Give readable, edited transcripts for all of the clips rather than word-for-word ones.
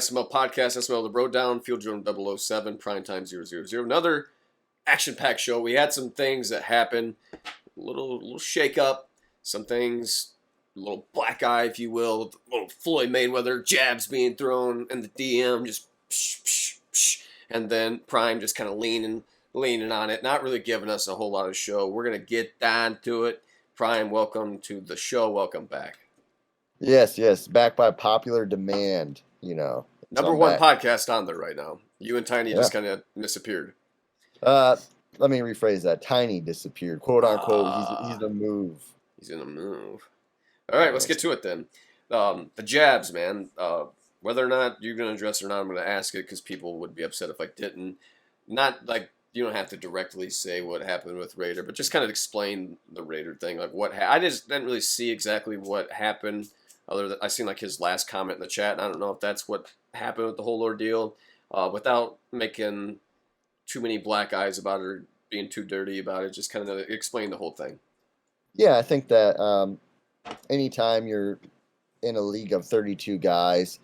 SML podcast, SML The Brodown, Field Journal 007, Primetime 000. Another action-packed show. We had some things that happened, a little shake-up, some things, a little black eye, if you will, a little Floyd Mayweather jabs being thrown in the DM, just psh, psh, psh, and then Prime just kind of leaning on it, not really giving us a whole lot of show. We're going to get down to it. Prime, welcome to the show. Welcome back. Yes, back by popular demand, Number one podcast on there right now. You and Tiny just kind of disappeared. Let me rephrase that. Tiny disappeared, quote unquote. He's in a move. He's in a move. All right, let's get to it then. The jabs, man. Whether or not you're going to address it or not, I'm going to ask it because people would be upset if I didn't. Not like you don't have to directly say what happened with Raider, but just kind of explain the Raider thing. Like I just didn't really see exactly what happened. Other than I seen like his last comment in the chat, and I don't know if that's what happened with the whole ordeal. Without making too many black eyes about it or being too dirty about it, just kind of explain the whole thing. Yeah, I think that anytime you're in a league of 32 guys,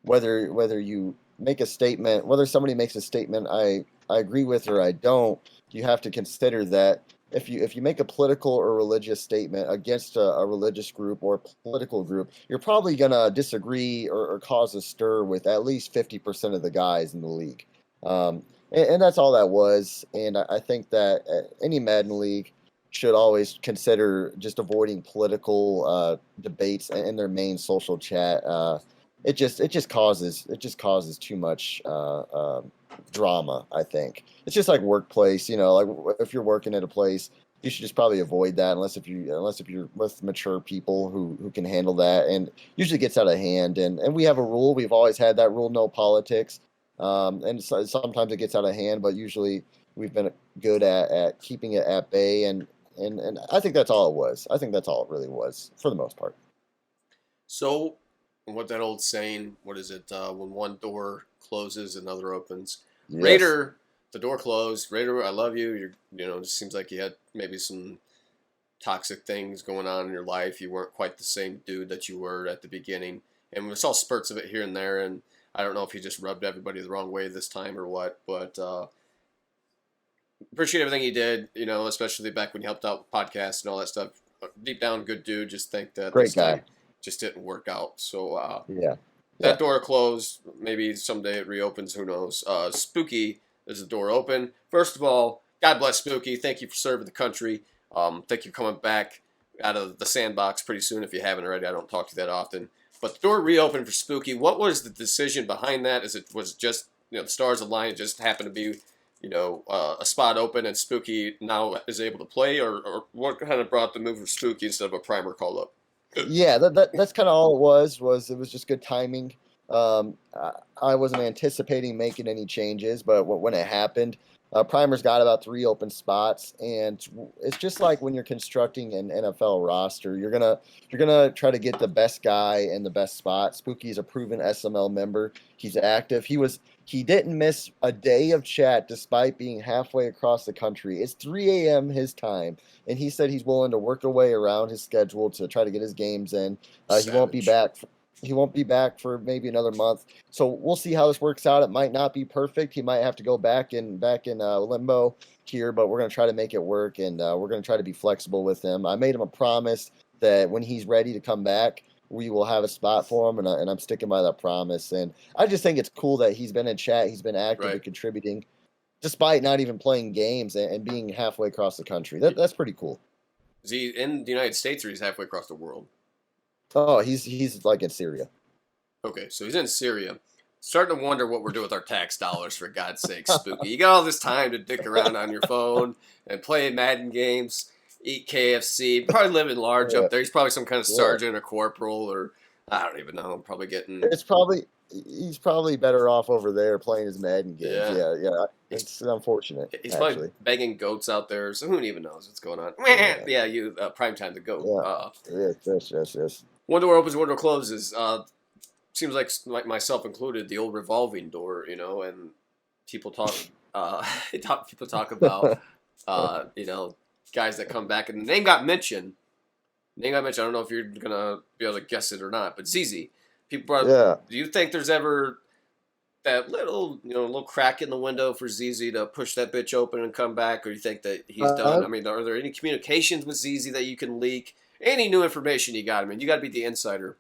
whether you make a statement, whether somebody makes a statement I agree with or I don't, you have to consider that if you make a political or religious statement against a religious group or political group, you're probably going to disagree or cause a stir with at least 50% of the guys in the league. And that's all that was. And I think that any Madden league should always consider just avoiding political debates in their main social chat. It just causes too much drama. I think it's just like workplace. Like if you're working at a place, you should just probably avoid that unless if you're with mature people who can handle that. And usually gets out of hand. And we have a rule. We've always had that rule: no politics. And so, sometimes it gets out of hand, but usually we've been good at keeping it at bay. And I think that's all it was. I think that's all it really was for the most part. So, what that old saying, what is it? When one door closes, another opens. Yes. Raider, the door closed. Raider, I love you. It just seems like you had maybe some toxic things going on in your life. You weren't quite the same dude that you were at the beginning. And we saw spurts of it here and there. And I don't know if he just rubbed everybody the wrong way this time or what. But appreciate everything he did, especially back when he helped out with podcasts and all that stuff. Deep down, good dude. Just think that great guy. Just didn't work out. So that door closed. Maybe someday it reopens. Who knows? Spooky, there's a door open. First of all, God bless Spooky. Thank you for serving the country. Thank you for coming back out of the sandbox pretty soon. If you haven't already, I don't talk to you that often. But the door reopened for Spooky. What was the decision behind that? Was it just the stars aligned? It just happened to be a spot open and Spooky now is able to play, or what kind of brought the move for Spooky instead of a primer call up? Yeah, that's kind of all it was. It was just good timing. I wasn't anticipating making any changes, but when it happened, Primer's got about 3 open spots, and it's just like when you're constructing an NFL roster, you're gonna try to get the best guy in the best spot. Spooky's a proven SML member. He's active. He didn't miss a day of chat despite being halfway across the country. It's 3 a.m. his time, and he said he's willing to work a way around his schedule to try to get his games in. He won't be back. He won't be back for maybe another month. So we'll see how this works out. It might not be perfect. He might have to go back in limbo here, but we're going to try to make it work, and we're going to try to be flexible with him. I made him a promise that when he's ready to come back, we will have a spot for him, and I'm sticking by that promise. And I just think it's cool that he's been in chat. He's been active and contributing, despite not even playing games and being halfway across the country. That's pretty cool. Is he in the United States or he's halfway across the world? Oh, he's like in Syria. Okay, so he's in Syria. Starting to wonder what we're doing with our tax dollars, for God's sake, Spooky. You got all this time to dick around on your phone and play Madden games, eat KFC, probably living large up there. He's probably some kind of sergeant or corporal, or I don't even know. Probably getting... He's probably better off over there playing his Madden games. Yeah. It's unfortunate. He's probably begging goats out there, so who even knows what's going on? Yeah, you prime time to go. Yes. One door opens, one door closes. Seems like myself included, the old revolving door, and people talk. People talk about, guys that come back, and the name got mentioned. I don't know if you're gonna be able to guess it or not, but ZZ. People brought. Yeah. Do you think there's ever that little crack in the window for ZZ to push that bitch open and come back, or you think that he's done? Uh, I mean, are there any communications with ZZ that you can leak? Any new information you got? I mean, you got to be the insider.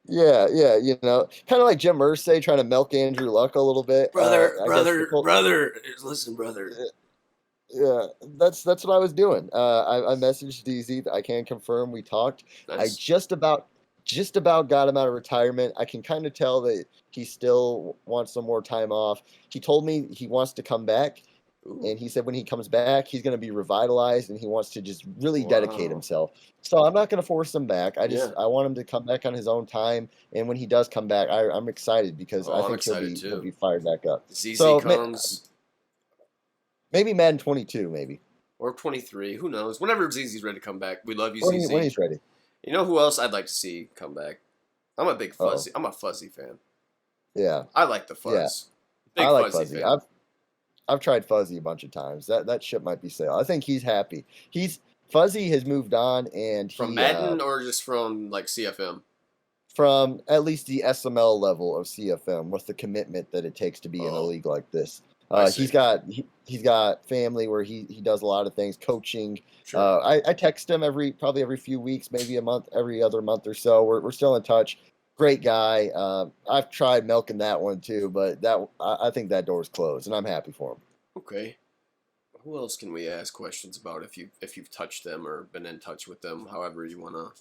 yeah, kind of like Jim Irsay trying to milk Andrew Luck a little bit. Brother, I guess brother. Listen, brother. yeah, that's what I was doing. I messaged DZ. I can confirm we talked. I Nice. just about got him out of retirement. I can kind of tell that he still wants some more time off. He told me he wants to come back, Ooh, and he said when he comes back, he's going to be revitalized and he wants to just really dedicate wow. himself. So I'm not going to force him back. Yeah. I want him to come back on his own time, and when he does come back, I'm excited because I Oh, I'm think excited he'll too. be fired back up. ZZ So comes maybe Madden 22, maybe or 23. Who knows? Whenever ZZ's ready to come back, we love you, when ZZ. he's ready. You know who else I'd like to see come back? I'm a big Oh, fuzzy. I'm a fuzzy fan. yeah, I like the yeah. fuzz. I Big like fuzzy Fuzzy. fan. I've tried Fuzzy a bunch of times. That ship might be sailed. I think he's happy. He's Fuzzy has moved on, and From he Madden or just from like CFM? from at least the SML level of CFM with the commitment that it takes to be in a Oh, league like this. I He's see. got family where he does a lot of things, coaching. Sure. I text him probably every few weeks, maybe a month, every other month or so. We're still in touch. Great guy. I've tried milking that one too, but I think that door's closed, and I'm happy for him. Okay. Who else can we ask questions about if you've touched them or been in touch with them, however you want to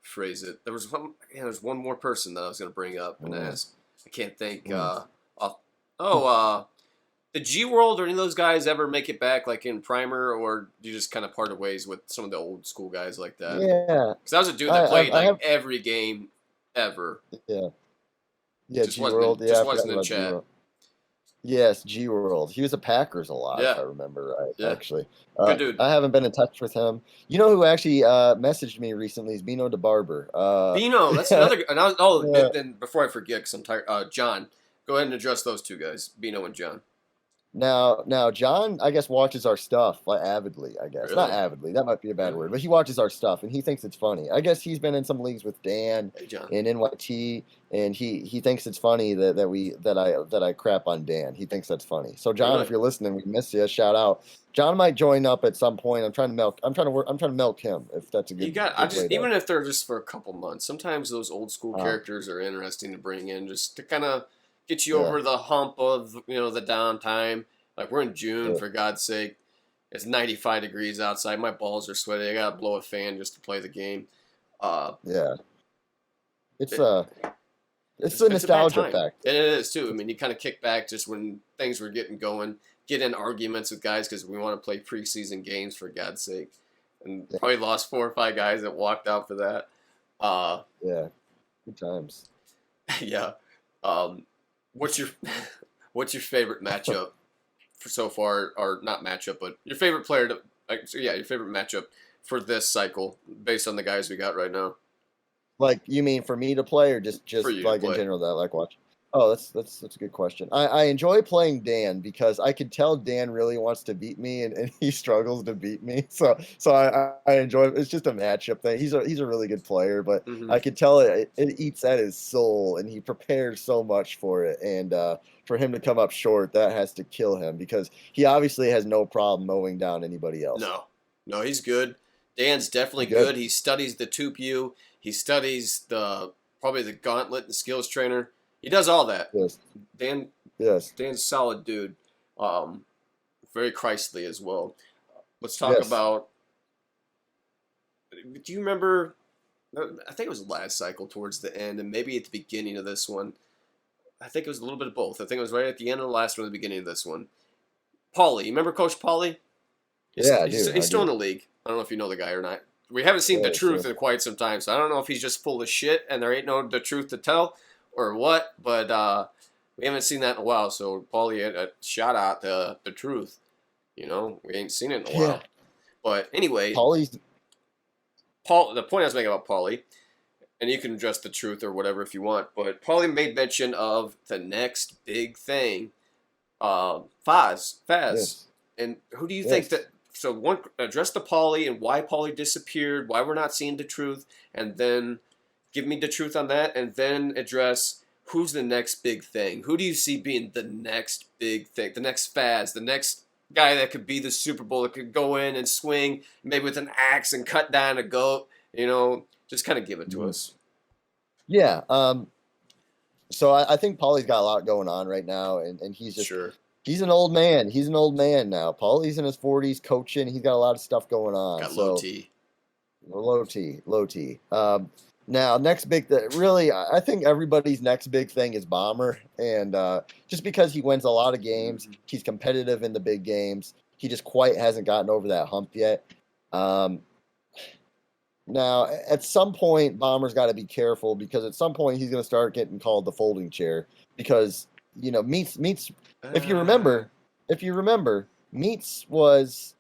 phrase it? There's one more person that I was going to bring up and Mm, ask. I can't think. mm. Off, oh, the G World or any of those guys ever make it back like in Primer, or you just kind of parted ways with some of the old school guys like that? Yeah, Because I was a dude that played I like have. every game ever. Yeah, yeah. Just G wasn't in World. Yeah, just I forgot wasn't in about G chat. World. Yes, G World. He was a Packers a lot, if Yeah, I remember right. yeah, Actually, good dude. I haven't been in touch with him. You know who actually messaged me recently is Bino DeBarber. Bino, that's Yeah, another. And oh, yeah. then before I forget, because I'm tired. John, go ahead and address those two guys, Bino and John. Now, John, I guess watches our stuff like avidly. I guess not Really? avidly. That might be a bad Yeah. word, but he watches our stuff and he thinks it's funny. I guess he's been in some leagues with Dan Hey, John. and NYT, and he thinks it's funny that I crap on Dan. He thinks that's funny. So, John, if Really? you're listening, we miss you. Shout out. John might join up at some point. I'm trying to milk him if that's a You got. I good way just to. even if they're just for a couple months. Sometimes those old school Uh, characters are interesting to bring in, just to kind of get you yeah, over the hump of the downtime. Like we're in June, yeah, for God's sake. It's 95 degrees outside. My balls are sweaty. I gotta blow a fan just to play the game. Uh, yeah. It's it, it's it's, the it's a bad nostalgia time, factor. and it is too. I mean, you kind of kick back just when things were getting going, get in arguments with guys because we want to play preseason games for God's sake, and Yeah, probably lost 4 or 5 guys that walked out for that. Uh, yeah. Good times. yeah. Um, what's your what's your favorite matchup for so far, or not matchup, but your favorite player to? So yeah, your favorite matchup for this cycle based on the guys we got right now Like you mean for me to play, or for just you to like in play. general that I like watch? Oh, that's a good question. I enjoy playing Dan because I could tell Dan really wants to beat me and he struggles to beat me. So I enjoy it. It's just a matchup thing. He's a really good player, but Hmm. I could tell it eats at his soul and he prepares so much for it. And for him to come up short, that has to kill him because he obviously has no problem mowing down anybody else. No, no, he's good. Dan's definitely He's good. good. He studies the 2PU. He studies probably the gauntlet and skills trainer. He does all that. Yes. Dan Yes. Dan's a solid dude. Um, very Christly as well. Let's talk Yes. about. Do you remember? I think it was last cycle towards the end, and maybe at the beginning of this one. I think it was a little bit of both. I think it was right at the end of the last one, the beginning of this one. Paulie, you remember Coach Paulie? Yeah, I He's, do. he's I still in do. the league. I don't know if you know the guy or not. We haven't seen the Yeah, truth sure. in quite some time, so I don't know if he's just full of shit and there ain't no the truth to tell or what. But we haven't seen that in a while. So Paulie had a shout out to the truth. We ain't seen it in a Yeah. while. But anyway, Paulie's Paul. The point I was making about Paulie, and you can address the truth or whatever if you want. But Paulie made mention of the next big thing, Faz. yes. And who do you think Yes. that? So one, address the Paulie and why Paulie disappeared, why we're not seeing the truth, and then give me the truth on that, and then address who's the next big thing? Who do you see being the next big thing, the next Faz, the next guy that could be the Super Bowl, that could go in and swing maybe with an axe and cut down a goat? Just kind of give it to Mhm. us. Yeah. So I think Paulie's got a lot going on right now, and Sure. he's an old man. He's an old man now. Paulie's in his 40s, coaching. He's got a lot of stuff going on. Got low So T. low T, low T. Now, next big really, I think everybody's next big thing is Bomber, and just because he wins a lot of games, he's competitive in the big games. He just quite hasn't gotten over that hump yet. Um, Now, at some point, Bomber's got to be careful because at some point he's going to start getting called the folding chair because Meats. If you remember, Meats was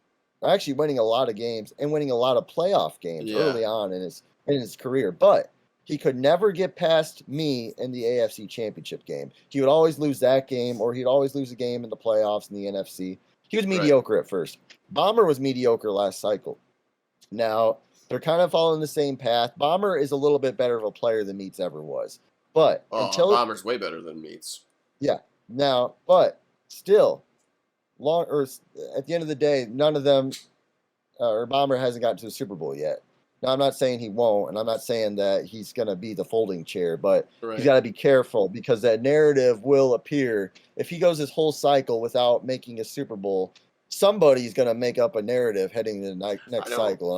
actually winning a lot of games and winning a lot of playoff games Yeah. early on in his career, but he could never get past me in the AFC Championship game. He would always lose that game, or he'd always lose a game in the playoffs in the NFC. He was mediocre at first. Bomber was mediocre last cycle. Now, they're kind of following the same path. Bomber is a little bit better of a player than Meats ever was. But Bomber's way better than Meats. Yeah. Now, but still, at the end of the day, none of them or Bomber hasn't gotten to the Super Bowl yet. Now, I'm not saying he won't, and I'm not saying that he's going to be the folding chair, but he's got to be careful because that narrative will appear. If he goes his whole cycle without making a Super Bowl, somebody's going to make up a narrative heading to the next cycle.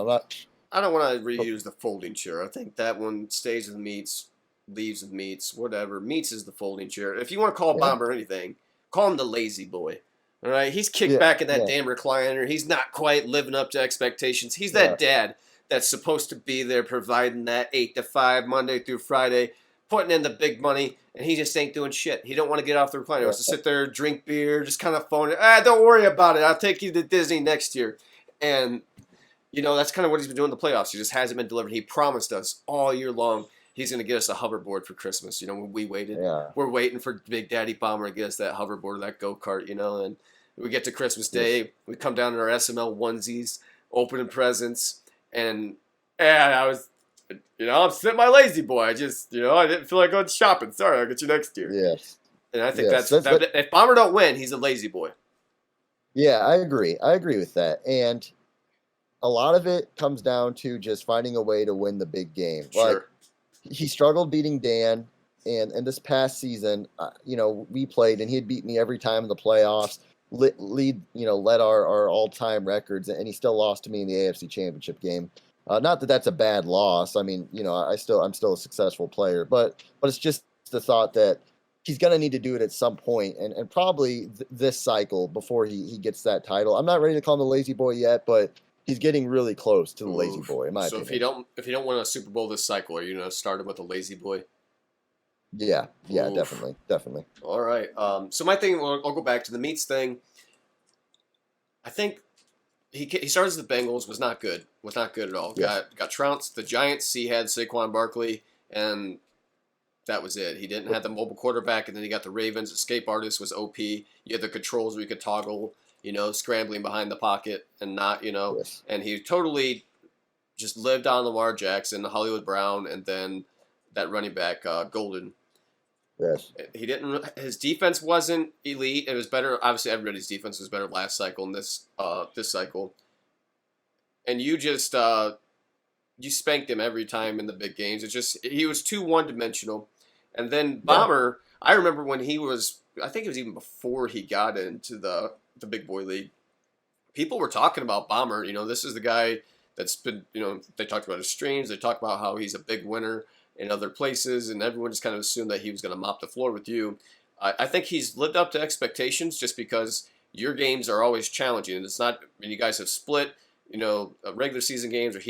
I don't want to reuse the folding chair. I think that one stays with Meats, leaves with Meats, whatever. Meats is the folding chair. If you want to call Bomber anything, call him the lazy boy. All right, he's kicked back in that damn recliner. He's not quite living up to expectations. He's that dad that's supposed to be there providing that 8 to 5 Monday through Friday, putting in the big money, and he just ain't doing shit. He don't want to get off the recliner. He wants to sit there, drink beer, just kind of phone it. Don't worry about it. I'll take you to Disney next year. And that's kind of what he's been doing in the playoffs. He just hasn't been delivered. He promised us all year long he's going to get us a hoverboard for Christmas. When we waited, we're waiting for Big Daddy Bomber to get us that hoverboard, that go-kart, and we get to Christmas Day. We come down in our SML onesies, opening presents, and I was, I'm sitting my lazy boy. I just, I didn't feel like going shopping. Sorry, I'll get you next year. Yes. And I think if Bomber don't win, he's a lazy boy. Yeah, I agree. I agree with that. And a lot of it comes down to just finding a way to win the big game. Sure. Like, he struggled beating Dan, and this past season, we played, and he had beat me every time in the playoffs, led our all-time records, and he still lost to me in the AFC Championship game. Not that that's a bad loss. I mean, I'm still a successful player, but it's just the thought that he's going to need to do it at some point, and probably this cycle before he gets that title. I'm not ready to call him the lazy boy yet, but he's getting really close to the lazy boy, in my opinion. So if he don't win a Super Bowl this cycle, are you gonna start him with a lazy boy? Yeah, definitely. All right. So my thing, I'll go back to the Meats thing. I think he started the Bengals, was not good at all. Yeah. Got trounced. The Giants, he had Saquon Barkley, and that was it. He didn't have the mobile quarterback, and then he got the Ravens. Escape Artist was OP. You had the controls where you could toggle, scrambling behind the pocket and not, and he totally just lived on Lamar Jackson, Hollywood Brown, and then that running back, Golden. Yes. His defense wasn't elite. It was better. Obviously, everybody's defense was better last cycle and this cycle. And you just, you spanked him every time in the big games. He was too one-dimensional. And then Bomber, I remember when I think it was even before he got into the big boy league, people were talking about Bomber. This is the guy that's been, they talked about his streams. They talked about how he's a big winner in other places, and everyone just kind of assumed that he was going to mop the floor with you. I think he's lived up to expectations just because your games are always challenging. And it's not, you guys have split, regular season games, or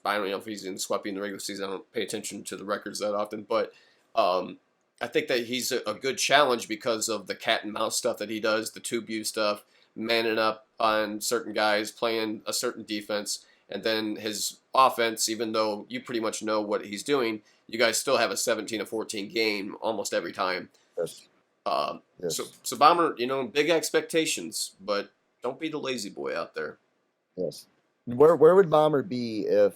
I don't know if he's in sweeping the regular season. I don't pay attention to the records that often, but I think that he's a good challenge because of the cat and mouse stuff that he does, the 2-view stuff, manning up on certain guys, playing a certain defense, and then his offense, even though you pretty much know what he's doing, you guys still have a 17-14 game almost every time. Yes. So Bomber, big expectations, but don't be the lazy boy out there. Yes. Where would Bomber be if,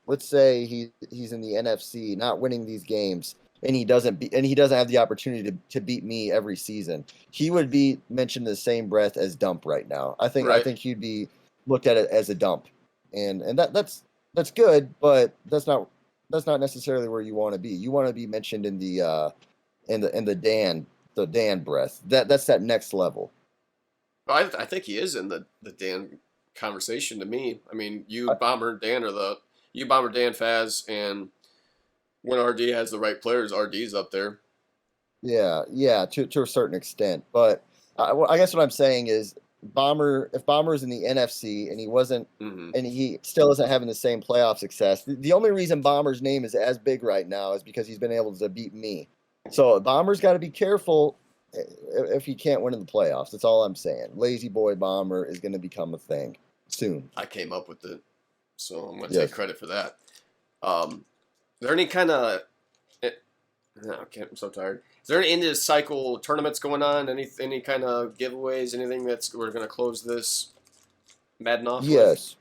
let's say he's in the NFC, not winning these games, and he doesn't have the opportunity to beat me every season, he would be mentioned in the same breath as dump right now. I Right. think he'd be looked at it as a dump, and that's good, but that's not necessarily where you want to be. You want to be mentioned in the Dan breath. That's that next level. I think he is in the Dan conversation to me. I mean, I, you Bomber Dan Faz, and when RD has the right players, RD's up there. yeah, to a certain extent, but I guess what I'm saying is if Bomber's in the NFC and he wasn't, Hmm. and he still isn't having the same playoff success. The only reason Bomber's name is as big right now is because he's been able to beat me. So Bomber's got to be careful if he can't win in the playoffs. That's all I'm saying. Lazy boy Bomber is going to become a thing soon. I came up with it, so I'm going to take Yes. credit for that. Is there any kind of okay, I'm so tired. Is there any end of cycle tournaments going on? Any kind of giveaways? Anything that's we're going to close this Madden off with? Yes.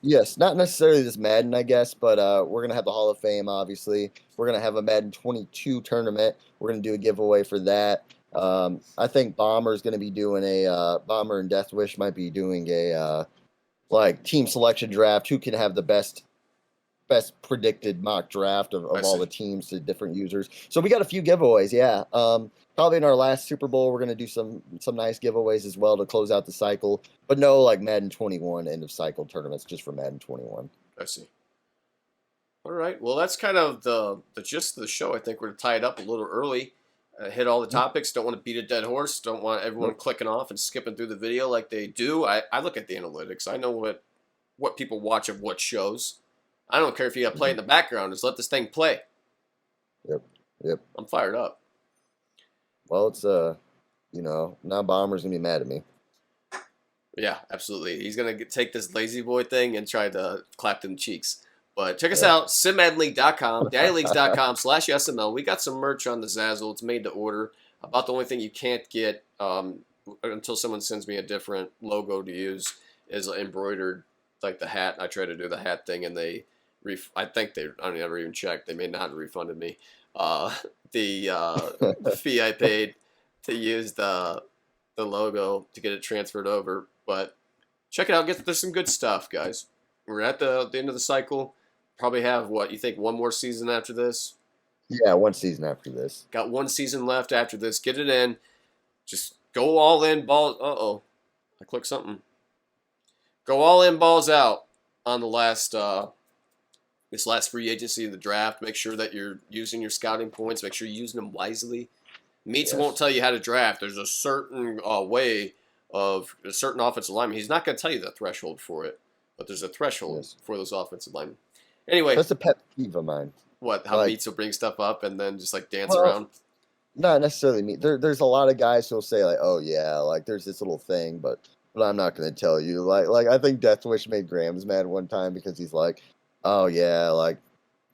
Yes, not necessarily this Madden, I guess, but we're gonna have the Hall of Fame. Obviously, we're gonna have a Madden 22 tournament. We're gonna do a giveaway for that. I think Bomber's gonna be doing Bomber and Death Wish might be doing a like team selection draft. Who can have the best predicted mock draft I of all see. the teams to different users. So we got a few giveaways, yeah. Probably in our last Super Bowl, we're gonna do some nice giveaways as well to close out the cycle. But no like Madden 21 end of cycle tournaments just for Madden 21. I see. All right. Well, that's kind of the gist of the show. I think we're tied up a little early. Hit all the topics. Don't want to beat a dead horse. Don't want everyone Nope. clicking off and skipping through the video like they do. I look at the analytics. I know what people watch of what shows. I don't care if you got to play in the background. Just let this thing play. Yep. Yep. I'm fired up. Well, it's now Bomber's gonna be mad at me. Yeah, absolutely. He's gonna take this lazy boy thing and try to clap them cheeks. But check us Yeah. out, simmaddenleague.com, daddyleagues.com/SML. We got some merch on the Zazzle. It's made to order. About the only thing you can't get until someone sends me a different logo to use is embroidered, like the hat. I tried to do the hat thing, and I think I never even checked. They may not have refunded me uh, the fee I paid to use the logo to get it transferred over. But check it out. There's some good stuff, guys. We're at the end of the cycle. Probably have what you think one more season after this. Yeah, one season after this. Got one season left after this. Get it in. Just go all in. I clicked something. Go all in, balls out on the last this last free agency of the draft. Make sure that you're using your scouting points. Make sure you're using them wisely. Meats Yes. won't tell you how to draft. There's a certain way of a certain offensive lineman. He's not going to tell you the threshold for it, but there's a threshold Yes. for those offensive linemen. Anyway, That's a pet peeve of mine. how Like, Meats will bring stuff up and then just like dance well, around. not necessarily me. There's a lot of guys who'll say like, "Oh yeah, like there's this little thing," but I'm not gonna tell you. Like I think Death Wish made Grams mad one time because he's like, "Oh yeah, like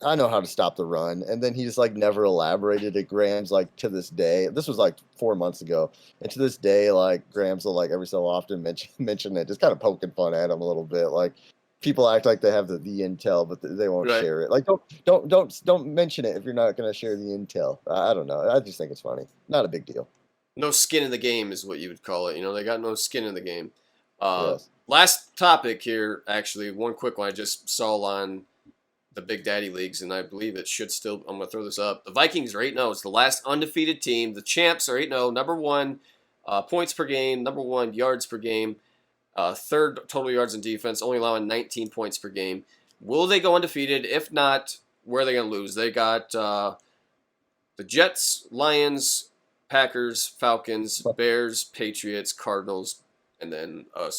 I know how to stop the run," and then he just like never elaborated at Grams like to this day. This was like 4 months ago, and to this day, like Grams will like every so often mention it, just kind of poking fun at him a little bit, like. People act like they have the intel, but they won't Right. share it. Like, don't mention it if you're not going to share the intel. I don't know. I just think it's funny. Not a big deal. No skin in the game is what you would call it. You know, they got no skin in the game. Yes. Last topic here, actually, one quick one I just saw on the Big Daddy Leagues, and I believe it should still. I'm going to throw this up. The Vikings are 8-0. It's the last undefeated team. The champs are 8-0. Number one points per game. Number one yards per game. Third total yards in defense, only allowing 19 points per game. Will they go undefeated? If not, where are they going to lose? They got the Jets, Lions, Packers, Falcons, Bears, Patriots, Cardinals, and then a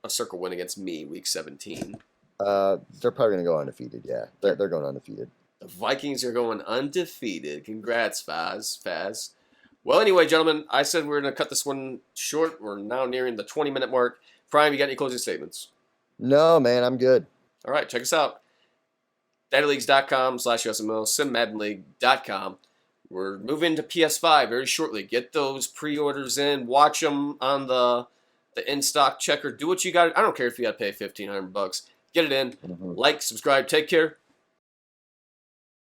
circle win against me, Week 17. They're probably going to go undefeated. Yeah, they're going undefeated. The Vikings are going undefeated. Congrats, Faz. Well, anyway, gentlemen, I said we're going to cut this one short. We're now nearing the 20-minute mark. Prime, you got any closing statements? No, man, I'm good. All right, check us out. daddyleagues.com/USML, simmaddenleague.com. We're moving to PS5 very shortly. Get those pre-orders in. Watch them on the in-stock checker. Do what you got. I don't care if you got to pay $1,500. Get it in. Mhm. Like, subscribe. Take care.